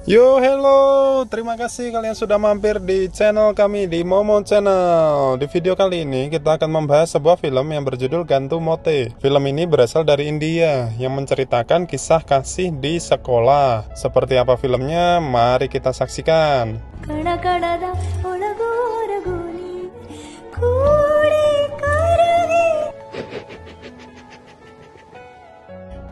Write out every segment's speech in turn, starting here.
Yo, hello, terima kasih kalian sudah mampir di channel kami di Momo Channel. Di video kali ini kita akan membahas sebuah film yang berjudul Gantu Mote. Film ini berasal dari India yang menceritakan kisah kasih di sekolah. Seperti apa filmnya? Mari kita saksikan.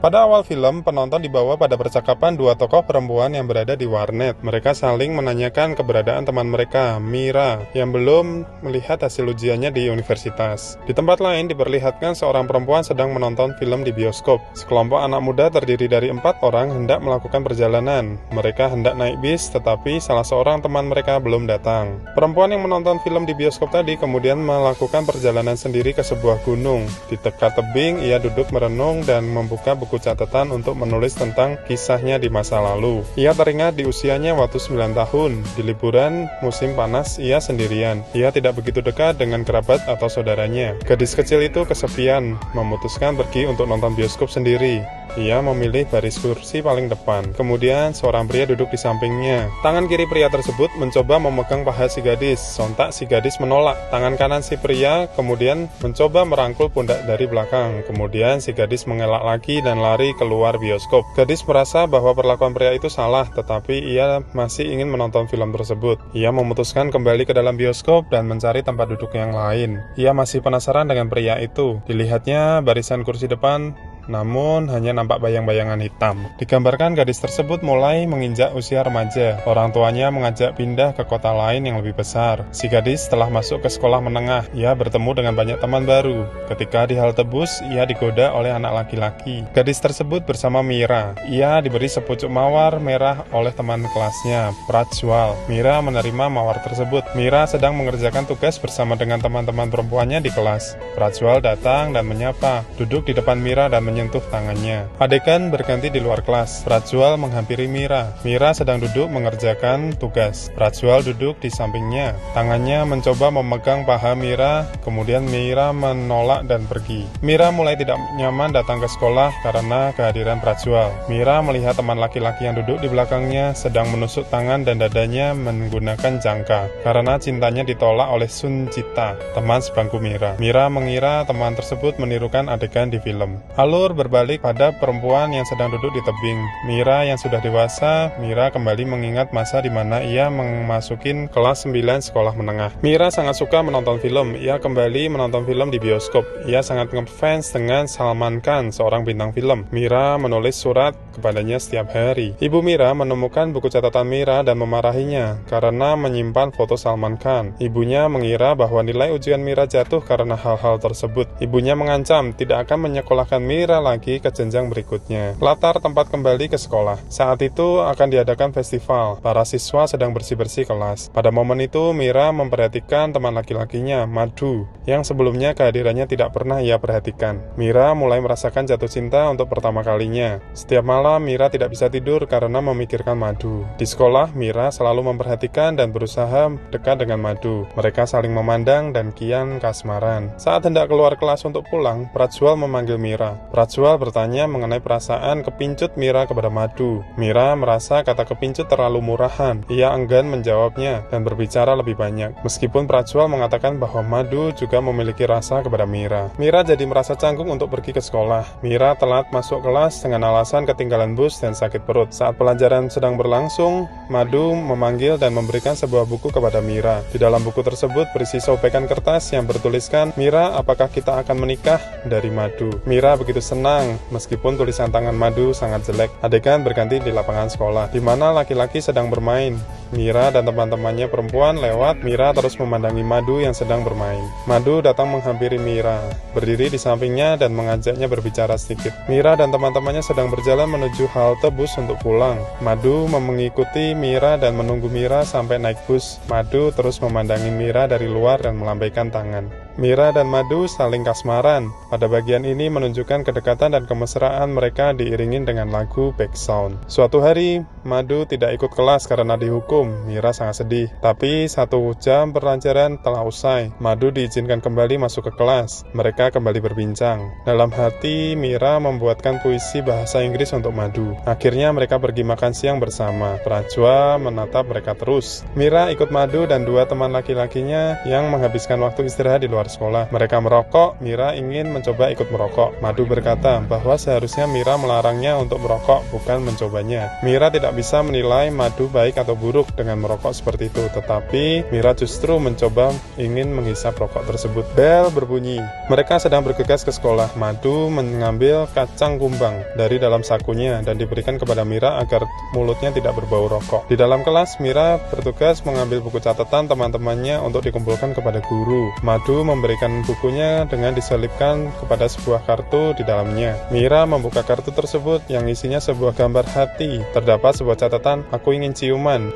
Pada awal film, penonton dibawa pada percakapan dua tokoh perempuan yang berada di warnet. Mereka saling menanyakan keberadaan teman mereka, Mira, yang belum melihat hasil ujiannya di universitas. Di tempat lain diperlihatkan seorang perempuan sedang menonton film di bioskop. Sekelompok anak muda terdiri dari 4 orang hendak melakukan perjalanan. Mereka hendak naik bis, tetapi salah seorang teman mereka belum datang. Perempuan yang menonton film di bioskop tadi kemudian melakukan perjalanan sendiri ke sebuah gunung. Di dekat tebing, ia duduk merenung dan membuka buku catatan untuk menulis tentang kisahnya di masa lalu. Ia teringat di usianya waktu 9 tahun. Di liburan musim panas, ia sendirian. Ia tidak begitu dekat dengan kerabat atau saudaranya. Gadis kecil itu kesepian, memutuskan pergi untuk nonton bioskop sendiri. Ia memilih baris kursi paling depan. Kemudian seorang pria duduk di sampingnya. Tangan kiri pria tersebut mencoba memegang paha si gadis. Sontak si gadis menolak. Tangan kanan si pria kemudian mencoba merangkul pundak dari belakang. Kemudian si gadis mengelak lagi dan lari keluar bioskop. Gadis merasa bahwa perlakuan pria itu salah, tetapi ia masih ingin menonton film tersebut. Ia memutuskan kembali ke dalam bioskop dan mencari tempat duduk yang lain. Ia masih penasaran dengan pria itu. Dilihatnya barisan kursi depan, namun hanya nampak bayang-bayangan hitam. Digambarkan gadis tersebut mulai menginjak usia remaja. Orang tuanya mengajak pindah ke kota lain yang lebih besar. Si gadis setelah masuk ke sekolah menengah, ia bertemu dengan banyak teman baru. Ketika di halte bus, ia digoda oleh anak laki-laki. Gadis tersebut bersama Mira. Ia diberi sepucuk mawar merah oleh teman kelasnya, Prajwal. Mira menerima mawar tersebut. Mira sedang mengerjakan tugas bersama dengan teman-teman perempuannya di kelas. Prajwal datang dan menyapa, duduk di depan Mira dan menyentuh tangannya. Adegan berganti di luar kelas. Prajwal menghampiri Mira. Mira sedang duduk mengerjakan tugas. Prajwal duduk di sampingnya. Tangannya mencoba memegang paha Mira, kemudian Mira menolak dan pergi. Mira mulai tidak nyaman datang ke sekolah karena kehadiran Prajwal. Mira melihat teman laki-laki yang duduk di belakangnya sedang menusuk tangan dan dadanya menggunakan jangka karena cintanya ditolak oleh Sun Cita, teman sebangku Mira. Mira mengira teman tersebut menirukan adegan di film. Alur berbalik pada perempuan yang sedang duduk di tebing. Mira yang sudah dewasa, Mira kembali mengingat masa di mana ia memasukin kelas 9 sekolah menengah. Mira sangat suka menonton film. Ia kembali menonton film di bioskop. Ia sangat ngefans dengan Salman Khan, seorang bintang film. Mira menulis surat kepadanya setiap hari. Ibu Mira menemukan buku catatan Mira dan memarahinya karena menyimpan foto Salman Khan. Ibunya mengira bahwa nilai ujian Mira jatuh karena hal-hal tersebut. Ibunya mengancam tidak akan menyekolahkan Mira lagi ke jenjang berikutnya. Latar tempat kembali ke sekolah. Saat itu akan diadakan festival. Para siswa sedang bersih-bersih kelas. Pada momen itu Mira memperhatikan teman laki-lakinya, Madhu, yang sebelumnya kehadirannya tidak pernah ia perhatikan. Mira mulai merasakan jatuh cinta untuk pertama kalinya. Setiap malam Mira tidak bisa tidur karena memikirkan Madhu. Di sekolah Mira selalu memperhatikan dan berusaha dekat dengan Madhu. Mereka saling memandang dan kian kasmaran. Saat hendak keluar kelas untuk pulang, Prajwal memanggil Mira. Prajwal bertanya mengenai perasaan kepincut Mira kepada Madhu. Mira merasa kata kepincut terlalu murahan. Ia enggan menjawabnya dan berbicara lebih banyak. Meskipun Prajwal mengatakan bahwa Madhu juga memiliki rasa kepada Mira. Mira jadi merasa canggung untuk pergi ke sekolah. Mira telat masuk kelas dengan alasan ketinggalan bus dan sakit perut. Saat pelajaran sedang berlangsung, Madhu memanggil dan memberikan sebuah buku kepada Mira. Di dalam buku tersebut berisi sobekan kertas yang bertuliskan, "Mira, apakah kita akan menikah?" dari Madhu. Mira begitu senang, meskipun tulisan tangan Madhu sangat jelek. Adegan berganti di lapangan sekolah, di mana laki-laki sedang bermain. Mira dan teman-temannya perempuan lewat. Mira terus memandangi Madhu yang sedang bermain. Madhu datang menghampiri Mira, berdiri di sampingnya dan mengajaknya berbicara sedikit. Mira dan teman-temannya sedang berjalan menuju halte bus untuk pulang. Madhu mengikuti Mira dan menunggu Mira sampai naik bus. Madhu terus memandangi Mira dari luar dan melambaikan tangan. Mira dan Madu saling kasmaran. Pada bagian ini menunjukkan kedekatan dan kemesraan mereka diiringin dengan lagu background. Suatu hari, Madu tidak ikut kelas karena dihukum. Mira sangat sedih. Tapi 1 jam pelajaran telah usai. Madu diizinkan kembali masuk ke kelas. Mereka kembali berbincang. Dalam hati, Mira membuatkan puisi bahasa Inggris untuk Madu. Akhirnya mereka pergi makan siang bersama. Prajwa menatap mereka terus. Mira ikut Madu dan 2 teman laki-lakinya yang menghabiskan waktu istirahat di luar sekolah. Mereka merokok, Mira ingin mencoba ikut merokok. Madu berkata bahwa seharusnya Mira melarangnya untuk merokok, bukan mencobanya. Mira tidak bisa menilai Madu baik atau buruk dengan merokok seperti itu, tetapi Mira justru mencoba ingin menghisap rokok tersebut. Bel berbunyi. Mereka sedang bergegas ke sekolah. Madu mengambil kacang kumbang dari dalam sakunya dan diberikan kepada Mira agar mulutnya tidak berbau rokok. Di dalam kelas, Mira bertugas mengambil buku catatan teman-temannya untuk dikumpulkan kepada guru. Madu memberikan bukunya dengan diselipkan kepada sebuah kartu di dalamnya. Mira membuka kartu tersebut yang isinya sebuah gambar hati. Terdapat sebuah catatan, aku ingin ciuman,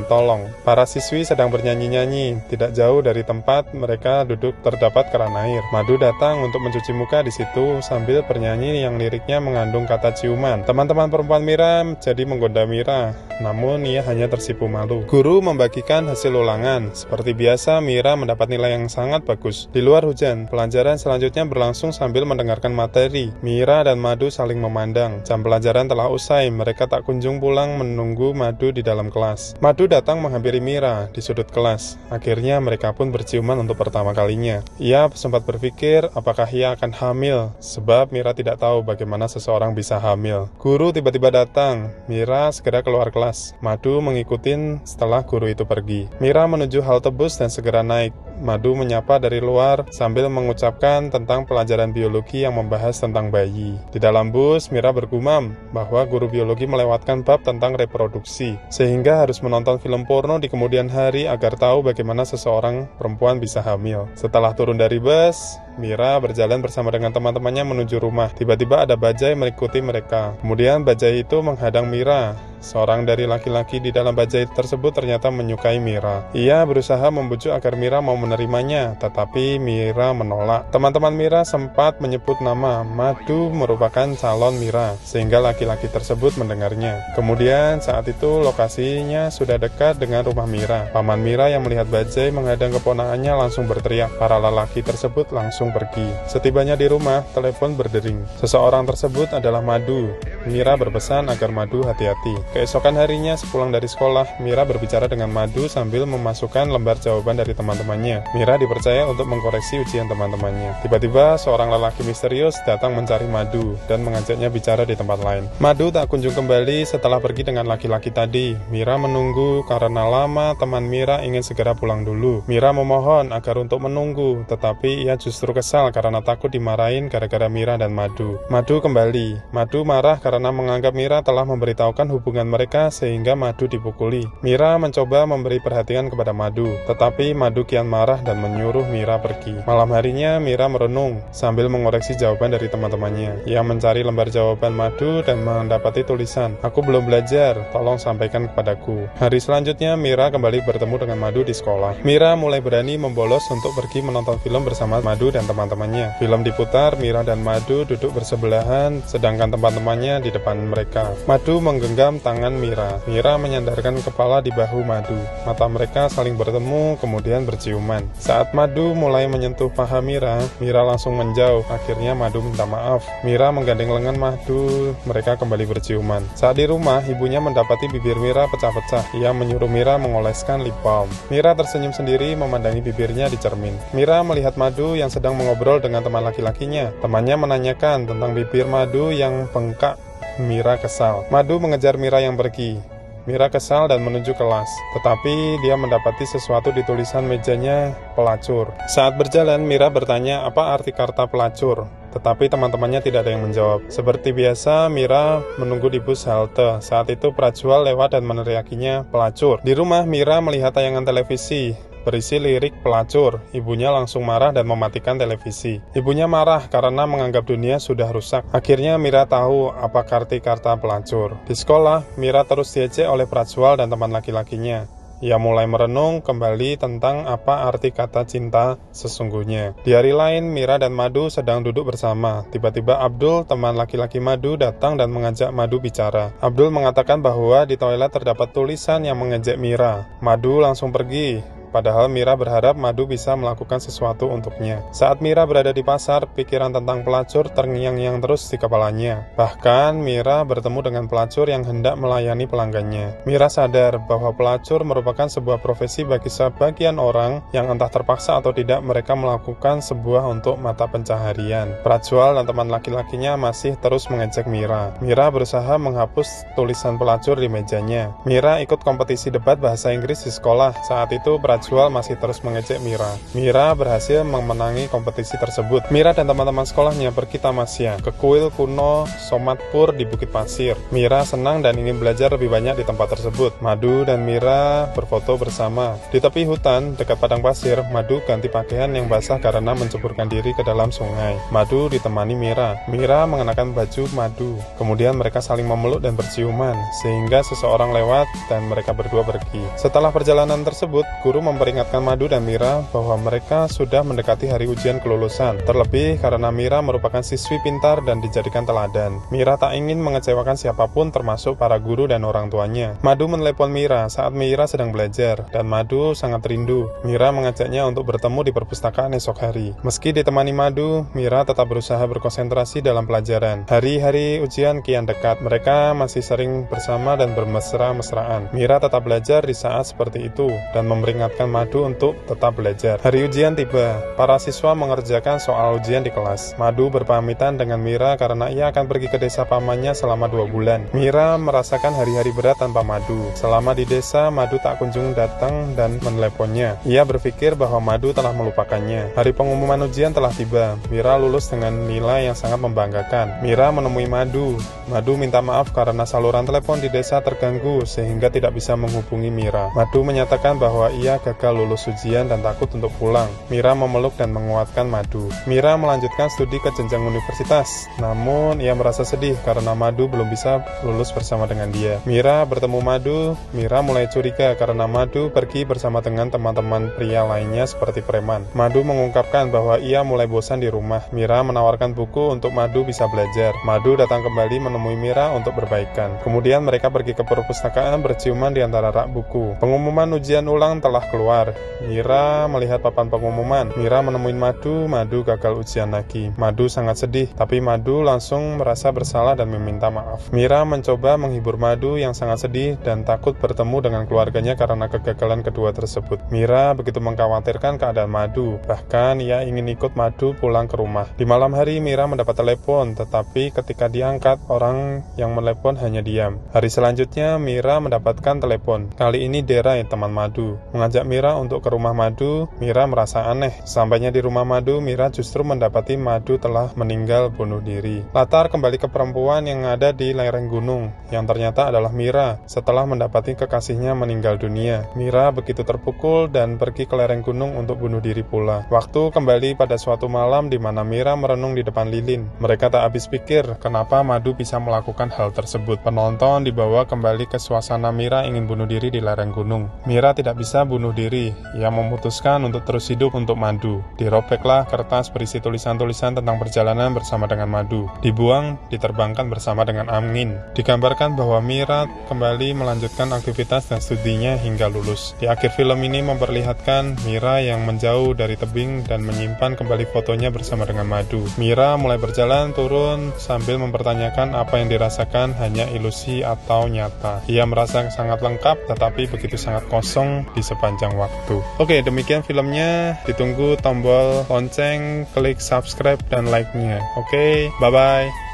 tolong. Para siswi sedang bernyanyi-nyanyi. Tidak jauh dari tempat mereka duduk terdapat keran air. Madu datang untuk mencuci muka di situ sambil bernyanyi yang liriknya mengandung kata ciuman. Teman-teman perempuan Mira jadi menggoda Mira, namun ia hanya tersipu malu. Guru membagikan hasil ulangan. Seperti biasa, Mira mendapat nilai yang sangat bagus. Di luar hujan, pelajaran selanjutnya berlangsung sambil mendengarkan materi. Mira dan Madu saling memandang. Jam pelajaran telah usai, mereka tak kunjung pulang menunggu Madu di dalam kelas. Madu datang menghampiri Mira di sudut kelas. Akhirnya mereka pun berciuman untuk pertama kalinya. Ia sempat berpikir apakah ia akan hamil, sebab Mira tidak tahu bagaimana seseorang bisa hamil. Guru tiba-tiba datang. Mira segera keluar kelas. Madu mengikuti setelah guru itu pergi. Mira menuju halte bus dan segera naik. Madu menyapa dari luar sambil mengucapkan tentang pelajaran biologi yang membahas tentang bayi. Di dalam bus, Mira bergumam bahwa guru biologi melewatkan bab tentang reproduksi, sehingga harus menonton film porno di kemudian hari agar tahu bagaimana seseorang perempuan bisa hamil. Setelah turun dari bus, Mira berjalan bersama dengan teman-temannya menuju rumah. Tiba-tiba ada bajai mengikuti mereka. Kemudian bajai itu menghadang Mira. Seorang dari laki-laki di dalam bajai tersebut ternyata menyukai Mira. Ia berusaha membujuk agar Mira mau menerimanya, tetapi Mira menolak. Teman-teman Mira sempat menyebut nama Madu merupakan calon Mira, sehingga laki-laki tersebut mendengarnya. Kemudian saat itu lokasinya sudah dekat dengan rumah Mira. Paman Mira yang melihat bajai menghadang keponakannya langsung berteriak. Para lelaki tersebut langsung pergi. Setibanya di rumah, telepon berdering. Seseorang tersebut adalah Madu. Mira berpesan agar Madu hati-hati. Keesokan harinya sepulang dari sekolah, Mira berbicara dengan Madu sambil memasukkan lembar jawaban dari teman-temannya. Mira dipercaya untuk mengkoreksi ujian teman-temannya. Tiba-tiba seorang lelaki misterius datang mencari Madu dan mengajaknya bicara di tempat lain. Madu tak kunjung kembali setelah pergi dengan laki-laki tadi. Mira menunggu karena lama teman Mira ingin segera pulang dulu. Mira memohon agar untuk menunggu, tetapi ia justru kesal karena takut dimarahin gara-gara Mira dan Madu. Madu kembali. Madu marah karena menganggap Mira telah memberitahukan hubungan mereka sehingga Madu dipukuli. Mira mencoba memberi perhatian kepada Madu, tetapi Madu kian marah dan menyuruh Mira pergi. Malam harinya Mira merenung sambil mengoreksi jawaban dari teman-temannya. Ia mencari lembar jawaban Madu dan mendapati tulisan, "Aku belum belajar, tolong sampaikan kepadaku." Hari selanjutnya Mira kembali bertemu dengan Madu di sekolah. Mira mulai berani membolos untuk pergi menonton film bersama Madu dan teman-temannya. Film diputar, Mira dan Madu duduk bersebelahan, sedangkan teman-temannya di depan mereka. Madu menggenggam tangan Mira. Mira menyandarkan kepala di bahu Madu. Mata mereka saling bertemu, kemudian berciuman. Saat Madu mulai menyentuh paha Mira, Mira langsung menjauh. Akhirnya Madu minta maaf. Mira menggandeng lengan Madu. Mereka kembali berciuman. Saat di rumah, ibunya mendapati bibir Mira pecah-pecah. Ia menyuruh Mira mengoleskan lip balm. Mira tersenyum sendiri memandangi bibirnya di cermin. Mira melihat Madu yang sedang mengobrol dengan teman laki-lakinya. Temannya menanyakan tentang bibir Madu yang bengkak. Mira kesal. Madu mengejar Mira yang pergi. Mira kesal dan menuju kelas, tetapi dia mendapati sesuatu di tulisan mejanya, pelacur. Saat berjalan, Mira bertanya apa arti kata pelacur, tetapi teman-temannya tidak ada yang menjawab. Seperti biasa, Mira menunggu di bus halte. Saat itu Prajwal lewat dan meneriakinya pelacur. Di rumah, Mira melihat tayangan televisi berisi lirik pelacur. Ibunya langsung marah dan mematikan televisi. Ibunya marah karena menganggap dunia sudah rusak. Akhirnya Mira tahu apa arti kata pelacur. Di sekolah, Mira terus diejek oleh Prajwal dan teman laki-lakinya. Ia mulai merenung kembali tentang apa arti kata cinta sesungguhnya. Di hari lain, Mira dan Madu sedang duduk bersama. Tiba-tiba Abdul, teman laki-laki Madu, datang dan mengajak Madu bicara. Abdul mengatakan bahwa di toilet terdapat tulisan yang mengejek Mira. Madu langsung pergi. Padahal Mira berharap Madu bisa melakukan sesuatu untuknya. Saat Mira berada di pasar, pikiran tentang pelacur terngiang-ngiang terus di kepalanya. Bahkan Mira bertemu dengan pelacur yang hendak melayani pelanggannya. Mira sadar bahwa pelacur merupakan sebuah profesi bagi sebagian orang yang entah terpaksa atau tidak mereka melakukan sebuah untuk mata pencaharian. Prajwal dan teman laki-lakinya masih terus mengejek Mira. Mira berusaha menghapus tulisan pelacur di mejanya. Mira ikut kompetisi debat bahasa Inggris di sekolah. Saat itu Prajwal masih terus mengejek Mira. Mira berhasil memenangi kompetisi tersebut. Mira dan teman-teman sekolahnya pergi tamasya ke kuil kuno Somatpur di Bukit Pasir. Mira senang dan ingin belajar lebih banyak di tempat tersebut. Madu dan Mira berfoto bersama. Di tepi hutan dekat padang pasir, Madu ganti pakaian yang basah karena menceburkan diri ke dalam sungai. Madu ditemani Mira. Mira mengenakan baju Madu. Kemudian mereka saling memeluk dan berciuman sehingga seseorang lewat dan mereka berdua pergi. Setelah perjalanan tersebut, guru memperingatkan Madu dan Mira bahwa mereka sudah mendekati hari ujian kelulusan, terlebih karena Mira merupakan siswi pintar dan dijadikan teladan. Mira tak ingin mengecewakan siapapun termasuk para guru dan orang tuanya. Madu menelepon Mira saat Mira sedang belajar, dan Madu sangat rindu. Mira mengajaknya untuk bertemu di perpustakaan esok hari. Meski ditemani Madu, Mira tetap berusaha berkonsentrasi dalam pelajaran. Hari-hari ujian kian dekat, mereka masih sering bersama dan bermesra-mesraan. Mira tetap belajar di saat seperti itu, dan memperingatkan Madu untuk tetap belajar. Hari ujian tiba. Para siswa mengerjakan soal ujian di kelas. Madu berpamitan dengan Mira karena ia akan pergi ke desa pamannya selama 2 bulan. Mira merasakan hari-hari berat tanpa Madu. Selama di desa, Madu tak kunjung datang dan meneleponnya. Ia berpikir bahwa Madu telah melupakannya. Hari pengumuman ujian telah tiba. Mira lulus dengan nilai yang sangat membanggakan. Mira menemui Madu. Madu minta maaf karena saluran telepon di desa terganggu sehingga tidak bisa menghubungi Mira. Madu menyatakan bahwa ia gagal lulus ujian dan takut untuk pulang. Mira memeluk dan menguatkan Madu. Mira melanjutkan studi ke jenjang universitas, namun ia merasa sedih karena Madu belum bisa lulus bersama dengan dia. Mira bertemu Madu. Mira mulai curiga karena Madu pergi bersama dengan teman-teman pria lainnya seperti preman. Madu mengungkapkan bahwa ia mulai bosan di rumah. Mira menawarkan buku untuk Madu bisa belajar. Madu datang kembali menemui Mira untuk berbaikan. Kemudian mereka pergi ke perpustakaan berciuman di antara rak buku. Pengumuman ujian ulang telah keluar. Mira melihat papan pengumuman. Mira menemui Madu. Madu gagal ujian lagi. Madu sangat sedih, tapi Madu langsung merasa bersalah dan meminta maaf. Mira mencoba menghibur Madu yang sangat sedih dan takut bertemu dengan keluarganya karena kegagalan kedua tersebut. Mira begitu mengkhawatirkan keadaan Madu. Bahkan ia ingin ikut Madu pulang ke rumah. Di malam hari Mira mendapat telepon, tetapi ketika diangkat, orang yang menelepon hanya diam. Hari selanjutnya Mira mendapatkan telepon. Kali ini Derai, teman Madu, mengajak Mira untuk ke rumah Madu. Mira merasa aneh. Sampainya di rumah Madu, Mira justru mendapati Madu telah meninggal bunuh diri. Latar kembali ke perempuan yang ada di lereng gunung, yang ternyata adalah Mira. Setelah mendapati kekasihnya meninggal dunia, Mira begitu terpukul dan pergi ke lereng gunung untuk bunuh diri pula. Waktu kembali pada suatu malam di mana Mira merenung di depan lilin. Mereka tak habis pikir kenapa Madu bisa melakukan hal tersebut. Penonton dibawa kembali ke suasana Mira ingin bunuh diri di lereng gunung. Mira tidak bisa bunuh diri. Ia memutuskan untuk terus hidup untuk Madu. Dirobeklah kertas berisi tulisan-tulisan tentang perjalanan bersama dengan Madu. Dibuang, diterbangkan bersama dengan angin. Digambarkan bahwa Mira kembali melanjutkan aktivitas dan studinya hingga lulus. Di akhir film ini memperlihatkan Mira yang menjauh dari tebing dan menyimpan kembali fotonya bersama dengan Madu. Mira mulai berjalan turun sambil mempertanyakan apa yang dirasakan hanya ilusi atau nyata. Ia merasa sangat lengkap tetapi begitu sangat kosong di sepanjang waktu. Oke, demikian filmnya. Ditunggu tombol lonceng, klik subscribe dan like-nya. Oke, bye-bye.